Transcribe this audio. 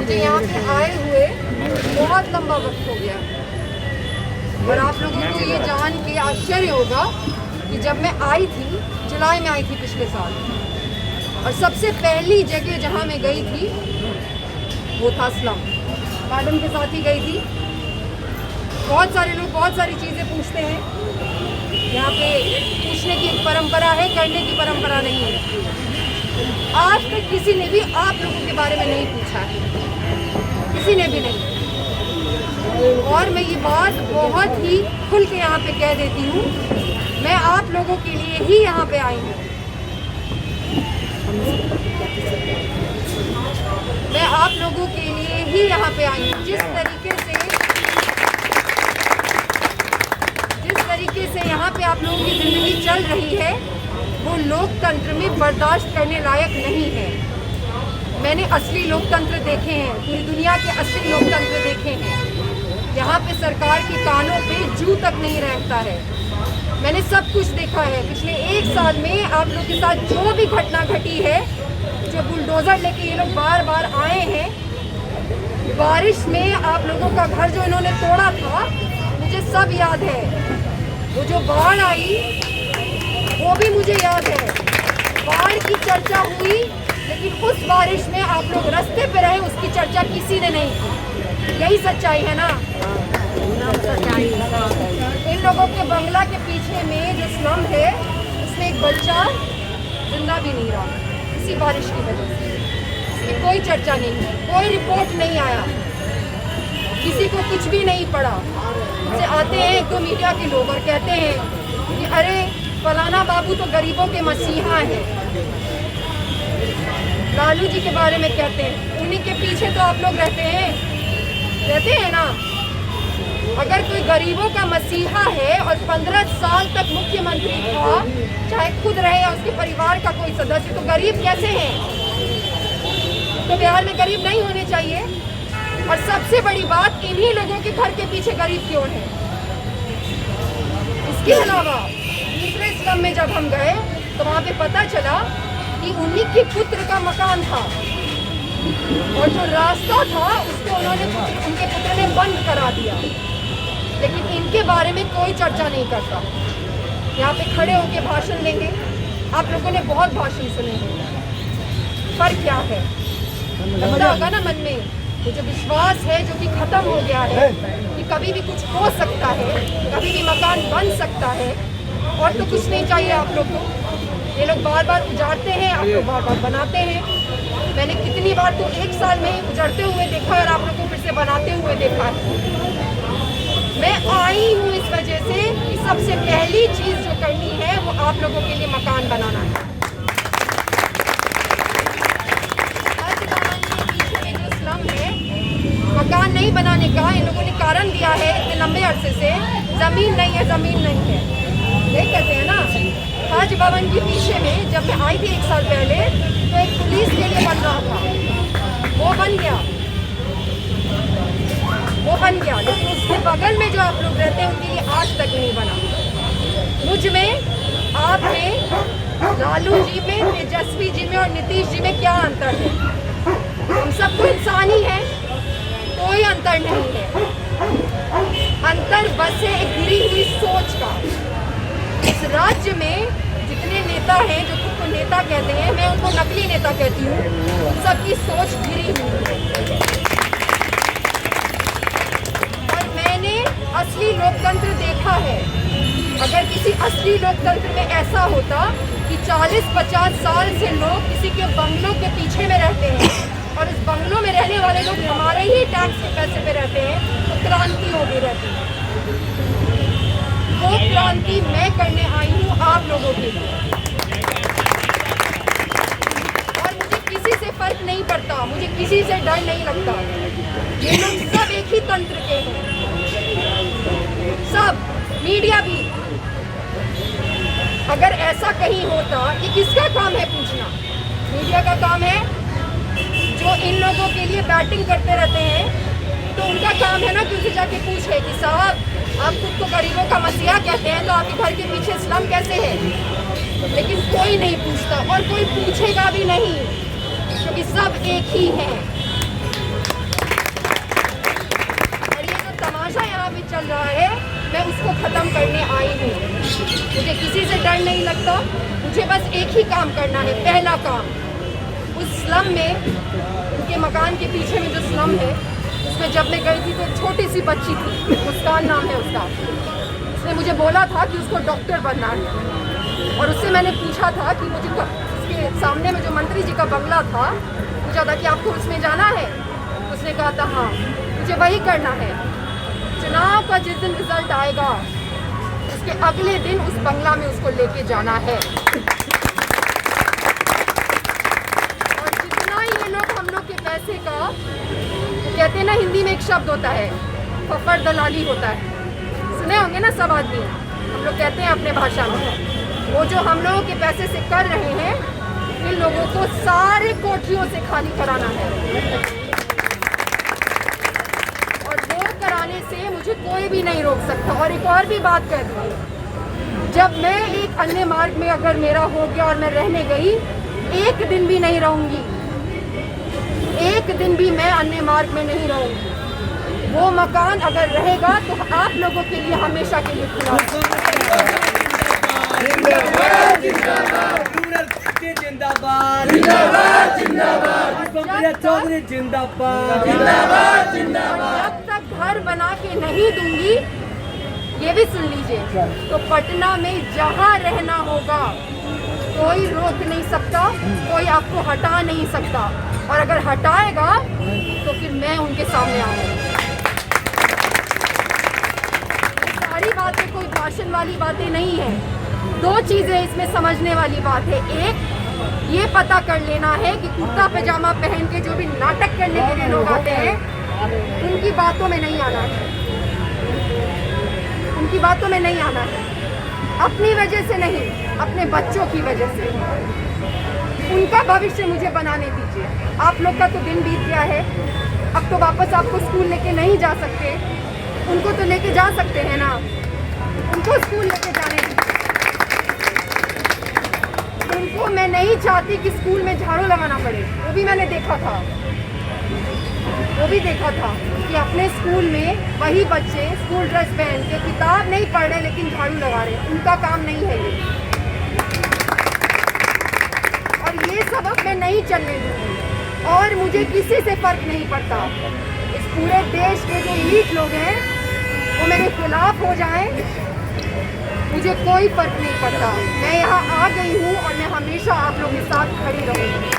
मुझे यहाँ पे आए हुए बहुत लंबा वक्त हो गया और आप लोगों को ये जान के आश्चर्य होगा कि जब मैं आई थी, जुलाई में आई थी पिछले साल, और सबसे पहली जगह जहाँ मैं गई थी वो था स्लम। मैडम के साथ ही गई थी। बहुत सारे लोग बहुत सारी चीज़ें पूछते हैं, यहाँ पे पूछने की एक परंपरा है, करने की परंपरा नहीं है। आज तक किसी ने भी आप लोगों के बारे में नहीं पूछा है, किसी ने भी नहीं। और मैं ये बात बहुत ही खुल के यहाँ पे कह देती हूँ, मैं आप लोगों के लिए ही यहाँ पे आई हूँ। मैं आप लोगों के लिए ही यहाँ पे आई हूँ। जिस तरीके से यहाँ पे आप लोगों की ज़िंदगी चल रही है वो लोकतंत्र में बर्दाश्त करने लायक नहीं है। मैंने असली लोकतंत्र देखे हैं, पूरी दुनिया के असली लोकतंत्र देखे हैं। यहाँ पे सरकार के कानों पे जू तक नहीं रहता है। मैंने सब कुछ देखा है। पिछले 1 साल में आप लोग के साथ जो भी घटना घटी है, जो बुलडोज़र लेके ये लोग बार बार आए हैं, बारिश में आप लोगों का घर जो इन्होंने तोड़ा था, मुझे सब याद है। वो जो बाढ़ आई वो भी मुझे याद है। बाढ़ की चर्चा हुई, लेकिन उस बारिश में आप लोग रास्ते पे रहे, उसकी चर्चा किसी ने नहीं की। यही सच्चाई है ना? इन लोगों के बंगला के पीछे में जो स्लम है, उसमें एक बच्चा जिंदा भी नहीं रहा इसी बारिश की वजह से। इसकी कोई चर्चा नहीं है, कोई रिपोर्ट नहीं आया, किसी को कुछ भी नहीं पड़ा। उनसे आते हैं 1-2 मीडिया के लोग और कहते हैं कि अरे फलाना बाबू तो गरीबों के मसीहा हैं। लालू जी के बारे में कहते हैं, उन्हीं के पीछे तो आप लोग रहते हैं ना। अगर कोई गरीबों का मसीहा है और 15 साल तक मुख्यमंत्री था, चाहे खुद रहे या उसके परिवार का कोई सदस्य, तो गरीब कैसे हैं? तो बिहार में गरीब नहीं होने चाहिए। और सबसे बड़ी बात, इन्हीं लोगों के घर के पीछे गरीब क्यों है? इसके अलावा दूसरे स्लम में जब हम गए तो वहाँ पे पता चला कि उन्हीं के पुत्र का मकान था और जो रास्ता था उसको उनके पुत्र ने बंद करा दिया। लेकिन इनके बारे में कोई चर्चा नहीं करता। यहाँ पे खड़े होके भाषण देंगे। आप लोगों ने बहुत भाषण सुने हैं। फर्क क्या है? लगता होगा ना मन में, वो जो विश्वास है जो कि खत्म हो गया है कि कभी भी कुछ हो सकता है, कभी भी मकान बन सकता है, और तो कुछ नहीं चाहिए आप लोग को। ये लोग बार बार उजाड़ते हैं, आप लोग बार बार बनाते हैं। मैंने कितनी बार तो 1 साल में ही उजड़ते हुए देखा और आप लोग को फिर से बनाते हुए देखा है। मैं आई हूँ इस वजह से कि सबसे पहली चीज़ जो करनी है वो आप लोगों के लिए मकान बनाना है। मकान नहीं बनाने का इन लोगों ने कारण दिया है इतने लंबे अरसे से, ज़मीन नहीं है, ज़मीन नहीं है। ये कहते हैं ना। हज भवन के पीछे में जब मैं आई थी 1 साल पहले, तो एक पुलिस के लिए बन रहा था, वो बन गया, लेकिन उसके बगल में जो आप लोग रहते हैं उनके लिए आज तक नहीं बना। मुझ में, आप में, लालू जी में, तेजस्वी जी में और नीतीश जी में क्या अंतर है? हम सब तो इंसान ही हैं, कोई अंतर नहीं है। अंतर बस है एक गिरी हुई सोच का। इस राज्य में जितने नेता हैं जो खुद को नेता कहते हैं, मैं उनको नकली नेता कहती हूँ, उन सबकी सोच गिरी हुई है। और मैंने असली लोकतंत्र देखा है। अगर किसी असली लोकतंत्र में ऐसा होता कि 40-50 साल से लोग किसी के बंगलों के पीछे में रहते हैं और उस बंगलों में रहने वाले लोग हमारे ही टैक्स के पैसे पे रहते हैं, तो क्रांति हो गई रहती है। वो क्रांति मैं करने आई हूँ आप लोगों के लिए। और मुझे किसी से फर्क नहीं पड़ता, मुझे किसी से डर नहीं लगता। ये लोग सब एक ही तंत्र के हैं, सब, मीडिया भी। अगर ऐसा कहीं होता, ये किसका काम है पूछना? मीडिया का काम है। जो इन लोगों के लिए बैटिंग करते रहते हैं, तो उनका काम है ना कि उनसे जाके पूछे कि साहब आप खुद को गरीबों का मसीहा कहते हैं, तो आपके घर के पीछे स्लम कैसे है? लेकिन कोई नहीं पूछता और कोई पूछेगा भी नहीं, क्योंकि सब एक ही हैं। मैं उसको ख़त्म करने आई हूँ। मुझे किसी से डर नहीं लगता, मुझे बस एक ही काम करना है। पहला काम, उस स्लम में, उनके मकान के पीछे में जो स्लम है उसमें जब मैं गई थी तो एक छोटी सी बच्ची थी, मुस्कान नाम है उसका। उसने मुझे बोला था कि उसको डॉक्टर बनना है, और उससे मैंने पूछा था कि मुझे उसके सामने में जो मंत्री जी का बंगला था, पूछा था कि आपको उसमें जाना है। उसने कहा था हाँ, मुझे वही करना है। चुनाव का जिस दिन रिजल्ट आएगा उसके अगले दिन उस बंगला में उसको लेके जाना है। और जितना ही ये लोग हम लोग के पैसे का, कहते हैं ना हिंदी में एक शब्द होता है फफड़ दलाली होता है, सुने होंगे ना सब आदमी, हम लोग कहते हैं अपने भाषा में। वो जो हम लोगों के पैसे से कर रहे हैं, इन लोगों को सारे कोठरियों से खाली कराना है। और वो कराने से मुझे कोई भी नहीं रोक सकता। और एक और भी बात कर दूँ, जब मैं एक अन्य मार्ग में अगर मेरा हो गया और मैं रहने गई, एक दिन भी नहीं रहूंगी, एक दिन भी मैं अन्य मार्ग में नहीं रहूंगी। वो मकान अगर रहेगा तो आप लोगों के लिए हमेशा के लिए खुला जिंदाबाद जिंदाबाद जिंदाबाद चौधरी जिंदाबाद जिंदाबाद जिंदाबाद। जब तक घर बना के नहीं दूंगी, ये भी सुन लीजिए, तो पटना में जहाँ रहना होगा कोई रोक नहीं सकता, कोई आपको हटा नहीं सकता। और अगर हटाएगा तो फिर मैं उनके सामने आऊंगी। सारी बातें कोई भाषण वाली बातें नहीं है। दो चीजें इसमें समझने वाली बात है। एक, ये पता कर लेना है कि कुर्ता पैजामा पहन के जो भी नाटक करने के लिए लोग आते हैं, उनकी बातों में नहीं आना है, उनकी बातों में नहीं आना है। अपनी वजह से नहीं, अपने बच्चों की वजह से। उनका भविष्य मुझे बनाने दीजिए। आप लोग का तो दिन बीत गया है, अब तो वापस आपको स्कूल लेके नहीं जा सकते। उनको तो लेके जा सकते हैं ना, उनको स्कूल लेके जाने दीजिए। उनको मैं नहीं चाहती कि स्कूल में झाड़ू लगाना पड़े। वो भी मैंने देखा था, वो भी देखा था कि अपने स्कूल में वही बच्चे स्कूल ड्रेस पहन के किताब नहीं पढ़ रहे लेकिन झाड़ू लगा रहे हैं। उनका काम नहीं है ये, और ये सबक मैं नहीं चलने दूंगी। और मुझे किसी से फर्क नहीं पड़ता। इस पूरे देश के जो ईट लोग हैं वो मेरे खिलाफ हो जाएं, मुझे कोई फर्क नहीं पड़ता। मैं यहाँ आ गई हूँ और मैं हमेशा आप लोगों के साथ खड़ी रहूँगी।